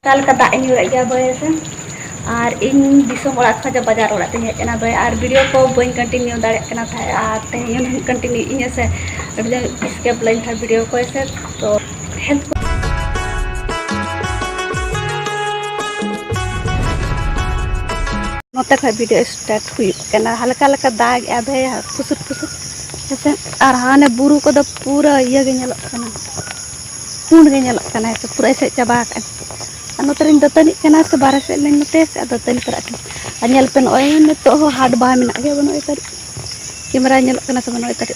कल का दाग ᱧᱩᱨᱮᱜ ᱜᱮᱭᱟ ᱵᱟᱹᱭ ᱥᱮ ᱟᱨ ᱤᱧ ᱫᱤᱥᱚᱢ ᱚᱲᱟᱜ ᱠᱷᱚᱱ ᱵᱟᱡᱟᱨ ᱚᱲᱟᱜ ᱛᱤᱧ ᱦᱮᱡ ᱮᱱᱟ ᱵᱟᱹᱭ ᱟᱨ ᱵᱷᱤᱰᱤᱭᱳ ᱠᱚ ᱵᱟᱹᱧ ᱠᱚᱱᱴᱤᱱᱤᱭᱩ ᱫᱟᱲᱮᱭᱟᱜ ᱠᱟᱱᱟ ᱛᱟᱦᱮᱸ ᱟᱨ ᱛᱮᱦᱮᱧ ᱦᱚᱸ ᱠᱚᱱᱴᱤᱱᱤᱭᱩ ᱤᱧ ᱥᱮ ᱟᱹᱰᱤ ᱥᱠᱮᱯ ᱞᱟᱹᱧ ᱛᱟᱦᱮᱸ ᱵᱷᱤᱰᱤᱭᱳ ᱠᱚ ᱥᱮ तो हेल्थ नोते खा वीडियो स्टार्ट हुई कना हल्का हल्का दाग आबे फुसुर फुसुर ऐसे और हाने बुरु को तो पूरा ये गे नेलक कना पूर्ण गे नेलक कना ऐसे पूरा ऐसे चाबा कन नोतरिन दतनी कना से बारे से लेन नोते से दतनी करा कन नेल पे नोय नितो हो हाट बा मेना गे बनो इतर कैमरा नेलक कना से बनो इतर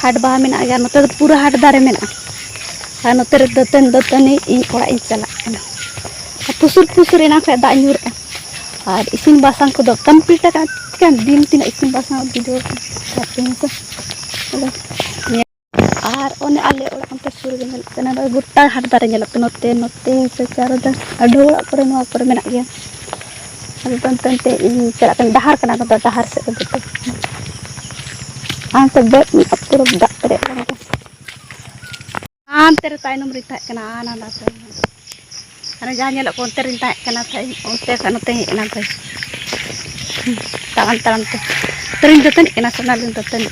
हाट बा मेना गे नोते पूरा हाट दारे मेना और नोते दतनी इन ओड़ा इन चला कना फुसुर फुसुर एना खा दाग ᱧᱩᱨ और इसिन बासंग को दो कंप्लीट kan दिन तीन इसिन बासंग वीडियो करते हैं और ओने आले ओड़ा अंत सुर गे नेल कना गोटा हाट दारे नेल नोते नोते से चारो दा अडो ओड़ा करे नोआ करे मेना गया अरे तंते इन चला कन डहार कना तो डहार से दो अंत बेट पूरा दाग करे अंत रे ताइनम रिता कना आना ना अरे जहाँ नेल को अंतर रिता कना था ओते कन ते एना पे तान तान ते तरिन दतन एना सना लिन दतन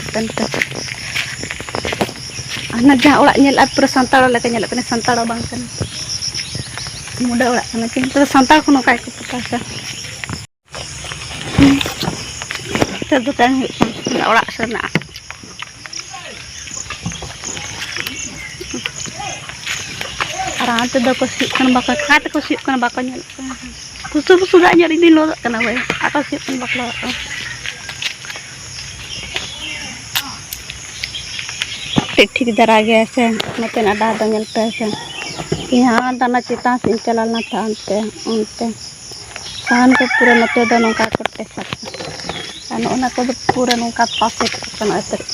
अना जहाँ ओड़ा नेल पूरा संताड़ लेके नेल कने संताड़ बांग कन मुडा ओड़ा कना किंतु संताड़ को नोका को पता से तो दतन ओड़ा सना आराम दो को सिकन बाका खात को सिकन बाका नेल फुसु फुसु दा नेल दिन लो कना भाई आता सिकन बाकला ठीक दरा गया से नते ना डा नेल पे से यहाँ दाना चिता से चलाना था अंते अंते सान को पूरा नते दो नोका करते खाते ओना को पूरा नोका पासे कना इतर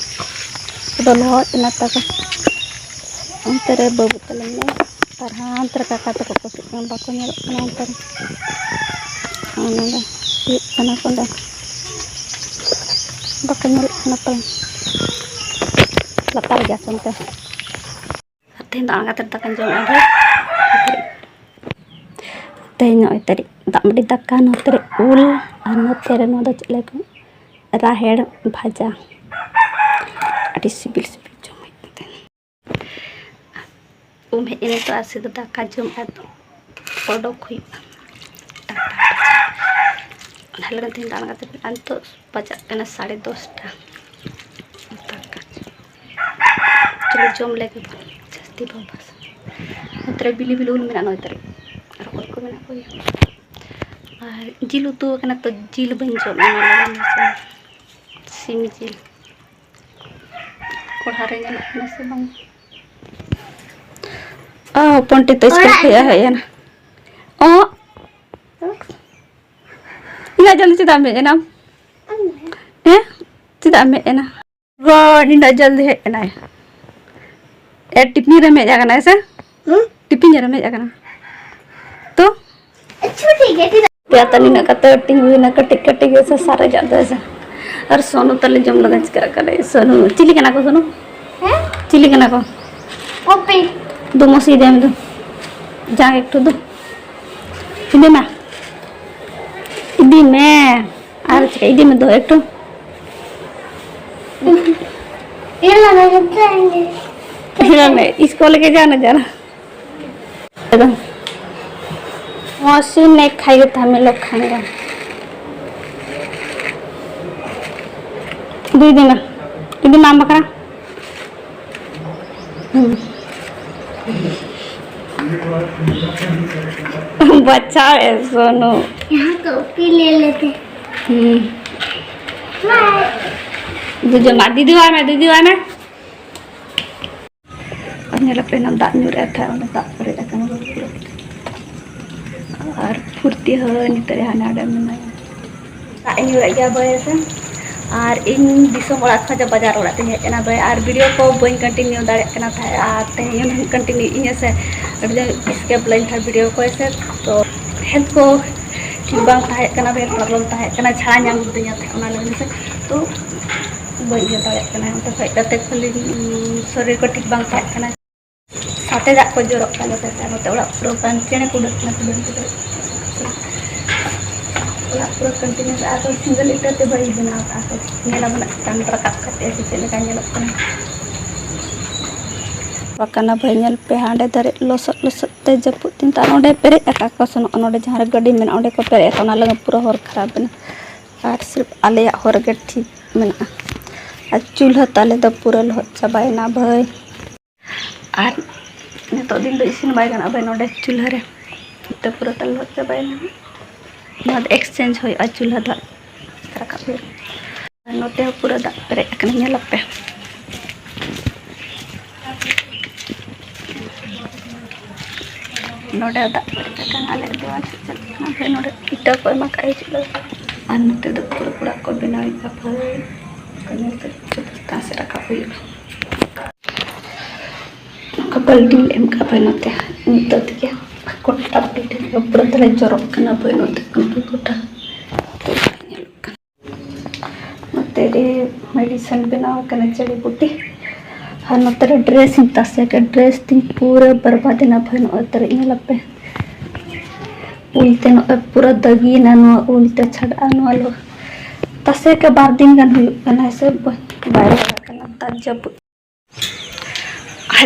तो लो इना तक अंतरे बाबू तलने तरहांतर काका तो को सिकन बाको नेल कना अंतर आना सिकन कोंदा बाको नेल कना तो latar gas संते तेन दागा तर तकन जम आगे तेन इतरी दामड़ी दक्का नोतरे उल और नोतरे नो द चले को राहेड़ भाजा अड़ी सिबिल सिबिल जम उमे इने तो आसे तो दक्का जम आतो ओडोक हुई हलगन तेन दागा तर अंतो बजा कना 10:30 चलो जम लेके जस्ती बस नोतरे बिली बिली उल मेना नोतरे और कोई को मेना कोई और जिल उतु कना तो जिल बन जम एना लगा सिम जिल कोढ़ा रे नेल कना से बंग आ पंटे तो इसके खया है ना ओ इना जल्दी चिदा में एना हैं चिदा में एना गॉड इना जल्दी है एना टिप्पणी रे में जागना ऐसे टिप्पणी रे में जागना तो छोटी गेटी या तनी ना कते टिंग हुई ना कटिक कटिक ऐसे सारे जाते ऐसे और सोनू तले जम लगा चिकरा करे सोनू चिली कना को सोनू हैं चिली कना को ओपे दो मसी दे में दो जा एक तो दो इदे में और इदे में दो एक तो ये लगा जाएंगे नहीं इसको लेके जाना मौसी नहीं खाएगा तो हम लोग खाएंगे दीदी नाम बकरा बच्चा है सोनू यहाँ कॉपी ले लेते दीदी वाला में नेल पे ना दाग ᱧᱩᱨ था दाग पड़े और फुर्ती हो नितरे हाने आडे में दाग ᱧᱩᱨ गया बय से और इन दिसोम ओड़ा खा बाजार ओड़ा ते हेज एना बय और वीडियो को बन कंटिन्यू दाड़े कना था और तेहन हम कंटिन्यू इन से स्केप लाइन था वीडियो को से तो हेल्थ को ठीक बांग था कना बे प्रॉब्लम था कना छाड़ा नाम दिया था ओना लगे से तो बन दाड़े कना तो खाते खाली शरीर को ठीक बांग था कना साथे दाग को जोरक का लेते हैं नोते ओड़ा पूरा पान चेने कुडक ना कुडक ओड़ा पूरा कंटिन्यू आतो सिंगल लीटर ते बड़ी बना आतो नेला बना tan रकाब करते ऐसे चले का नेला बकाना भैनल पे हांडे दरे लसत लसत ते जपुत तीन ता ओंडे पेरे एका को सन ओंडे जहां रे गड्डी में ओंडे को पेरे एका लगे पूरा हर खराब बना और सिर्फ आले हर के ठीक मेना आ चूल्हा ताले द पूरा लहत चाबायना भाई और नितो दिन दो इसिन बाय गना भाई नोडे चूल्हा रे तो पूरा ताले लहत चाबायना ना एक्सचेंज होय आ चूल्हा दा रकाब पे नोते पूरा दा पेरे एकन नेला पे नोडे दा पेरे आले देवाल चलना भाई नोडे इटा को मा काई चलो और नोते द पूरा पूरा को बनाई का भाई कने से चुपता से रखा हुई कपल डी एम का भाई नोते नितो दिया कोटा पीटे पूरा तले जरक कना भाई नोते कंपी कोटा नोते रे मेडिसिन बनाओ कने चली बूटी और नोते ड्रेस इन तसे के ड्रेस तीन पूरा बर्बाद ना भाई नोते इन लपे उल्टे नो पूरा दगी ना नो उल्टे छड़ा नो लो तसे के बार दिन गन हुई कना से बाहर कना तजब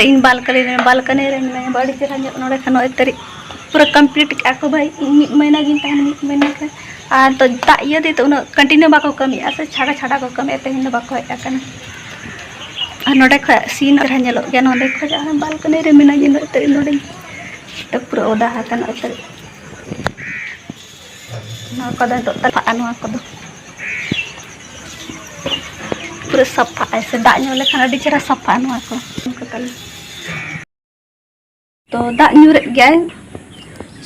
इन बालकनी रे मैं बड़ी चेहरा नोडे खन तरी पूरा कंप्लीट क्या को भाई महीना गिन तहन महीना के आ तो दा ये दे तो कंटिन्यू बाको कमी ऐसे छाड़ा छाड़ा को कमी तेहन बाको है कना आ नोडे ख सीन रे नेलो के नोडे ख जा बालकनी रे मेना गिन तरी नोडे तो पूरा ओदा हकन तरी ना कदा तो तफा अनवा को पूरा सफा ऐसे दाग न्यूले खाना डी चेहरा सफा नवा को तो दाग न्यूरे गए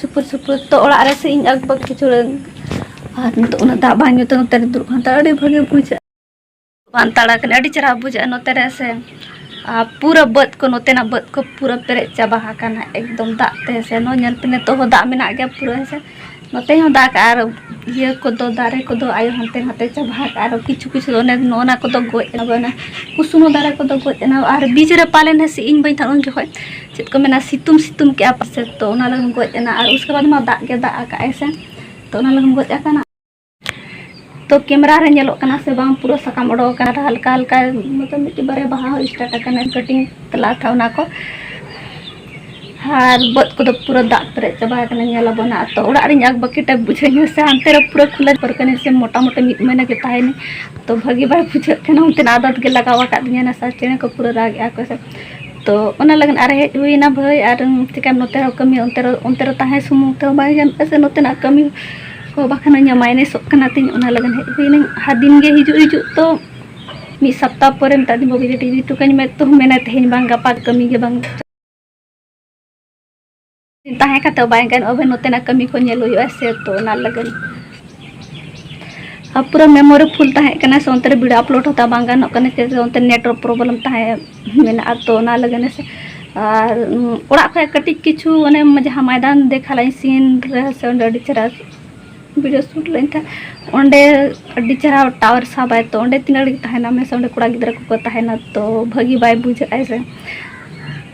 सुपुर सुपुर तो ओड़ा रे से इन अगबग किचुरन और तो उना दाग बान्यो तो नोते दुर खांता अड़ी भागे बुझा बांताड़ा के अड़ी चेहरा बुझा नोते रे से आ पूरा बद को नोते ना बद को पूरा पेरे चाबा हाकाना एकदम दाग ते से नो नेल पिने तो हो दाग मेना गया पूरा से नोते हो दाग आर ये को दो दारे को दो आयो हंते हंते चाबा आर किछु किछु ने नोना को दो गोय ना कुसुनो दारे को दो गोय ना आर बीच रे पालेन है से इन बई था उन जो है चित को मेना सितुम सितुम के आप से तो ना लगन गोय ना और उसके बाद मा दाग के दाग का ऐसे तो ना लगन गोय का ना तो कैमरा रे नेलो कना से बांग पूरा सकाम ओडो कना हल्का हल्का मतलब मिट्टी बारे बहा स्टार्ट कना कटिंग तला था ना को हार बद को पूरा दाग पेरे चाबा कना नेला बना तो ओड़ा रे आग बकेट बुझे से अंते रे पूरा खुला पर कने से मोटा मोटा मिट महीना के ताहेनी तो भगी बाय बुझे कना उनते आदत के लगावा का दिया ना सा चेने को पूरा राग आ को से तो ओना लगन अरे हेज हुई ना भाई और चिकन नोते रो कमी उनते रो ताहे सुमु तो बाय जन ऐसे नोते ना कमी को बाखना nya मायने सो कना तिन ओना लगन हेज हुई न हादिन गे हिजु तो मी सप्ताह परे मता दिन बबी टीवी तो कनी में तो मेना तेहन बांग गपा कमी के बांग ताहे का तो बाय गन ओबे नोते ना कमी को नेल हुई ऐसे तो ना लगन अब पूरा मेमोरी फुल ताहे कना से onte वीडियो अपलोड होता बांग गन कने से onte नेटवर्क प्रॉब्लम ताहे मेना तो ना लगन से और ओड़ा ख कटी किछु ओने जहां मैदान देखालाई सीन रे से ओंडे चेहरा वीडियो शूट लेन था ओंडे अड्डी चेहरा टावर साबाय तो ओंडे तिनड़ी ताहेना में से ओंडे कुड़ा गिदरा को ताहेना तो भगी बाय बुझे ऐसे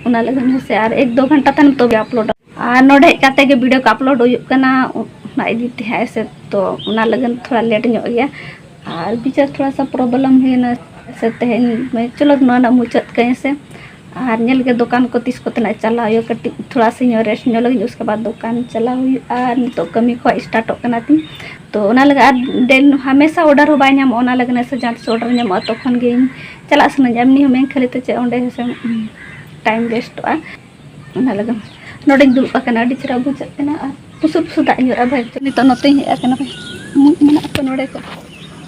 ओना लगन से यार 1-2 घंटा तन तो अपलोड आ नोडे काते के वीडियो को अपलोड होय कना ना एडिट है ऐसे तो ओना लगन थोड़ा लेट ᱧᱚᱜ गया और बीच थोड़ा सा प्रॉब्लम है ना से तेहन में चलो ना मुचात कहीं से और नेल के दुकान को तीस को तना चला हुई कटी थोड़ा सा रेस्ट ᱧᱚᱜ लगी उसके बाद दुकान चला हुई और तो कमी को स्टार्ट करना थी तो ओना लगा डेल हमेशा ऑर्डर हो बाय नाम ओना लगन से जहाँ से ऑर्डर नाम तो खन गे चला सन जमनी हमें खाली तो चे ओंडे से टाइम वेस्ट ओना लगन नोडे दुलुक कना अडी चरा बुझा कना पुसु पुसु दा ᱧᱚᱨᱟ भाई नितो नोते हे कना भाई मुझ मेना को नोडे को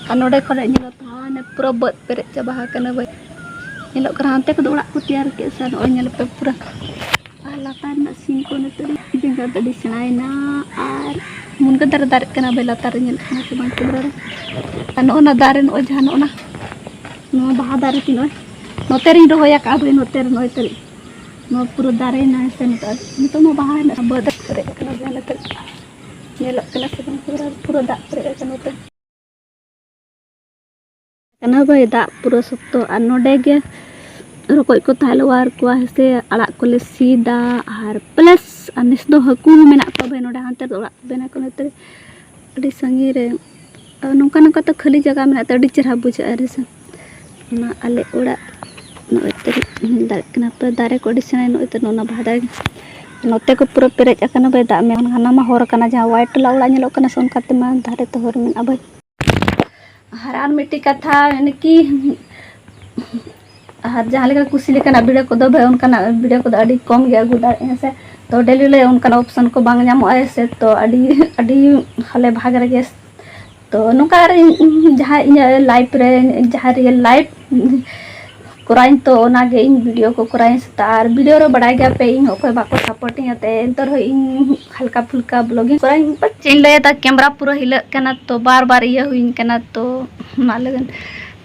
आ नोडे खरे नेलो ताने पूरा बद पेरे चाबा कना भाई नेलो करा हंते को ओड़ा को तैयार के सन ओ नेल पे पूरा लातार ना सीन को नतरी जिंगा तडी सनायना और मुनका दर दर कना भाई लातार नेल कना से बांग केमरा अन ओना दारे नो जहान ओना नो बहा दारे तिनो नोते रिन रोया का भाई नोते नो तरी नो पूरा दारे ना से नितो नो बहा ना बद करे कना भाई लातार नेल कना से बांग केमरा पूरा दा करे कना भाई दा पूरा सत्तो आ नोडे गे रकोज को ताहलवार को से आड़ा को ले सीदा और प्लस अनिस दो हकू मेना को बे नोडे हांते ओड़ा बेना को नते अड़ी संगी रे नोका नोका तो खाली जगह में तो अड़ी चेहरा बुझा रे से ना आले ओड़ा नोते दारे पे दारे को अड़ी सेना नोते नोना भादा नोते को पूरा पेरेज अकना बे दा में हाना मा होर कना जहां व्हाइट ला ओड़ा नेलो कना सोन काते मा धारे तो होर में अब हरान मिट्टी कथा यानी कि जहाँ लेका कुसी लेका वीडियो को भाई उनका वीडियो को अड़ी कम गया अगू दाड़े से तो डेली ले उनका ऑप्शन को बांग जामो ऐसे तो अड़ी अड़ी हाले भाग रगे तो नुका जहाँ इन लाइफ रे जहाँ रियल लाइफ कराइन तो ओनागे इन वीडियो को कराइन तार वीडियो रे बड़ा गया पे इन ओको बाको सपोर्टिंग आते एंतर हो इन हल्का फुल्का ब्लॉगिंग कराइन पर चेंज ले ता कैमरा पूरा हिल कना तो बार बार ये हुइन कना तो ना लगन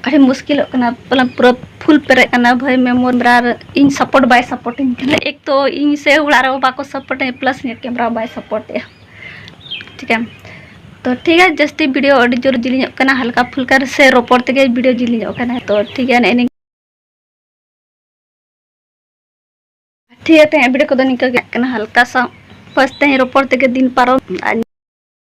अरे मुश्किल कना पूरा फुल पेरे कना भाई memory in support bye supporting कना एक तो इन से उड़ा रे बाको सपोर्ट है प्लस ने कैमरा बाय सपोर्ट है ठीक है तो ठीक है जस्ती वीडियो अड़ी जोर जिली कना हल्का फुल्का से रोपोर ते वीडियो जिली कना तो ठीक है ने ठीक है वीडियो को निका हल्का सा फर्स्ट रोपोर ते दिन पारो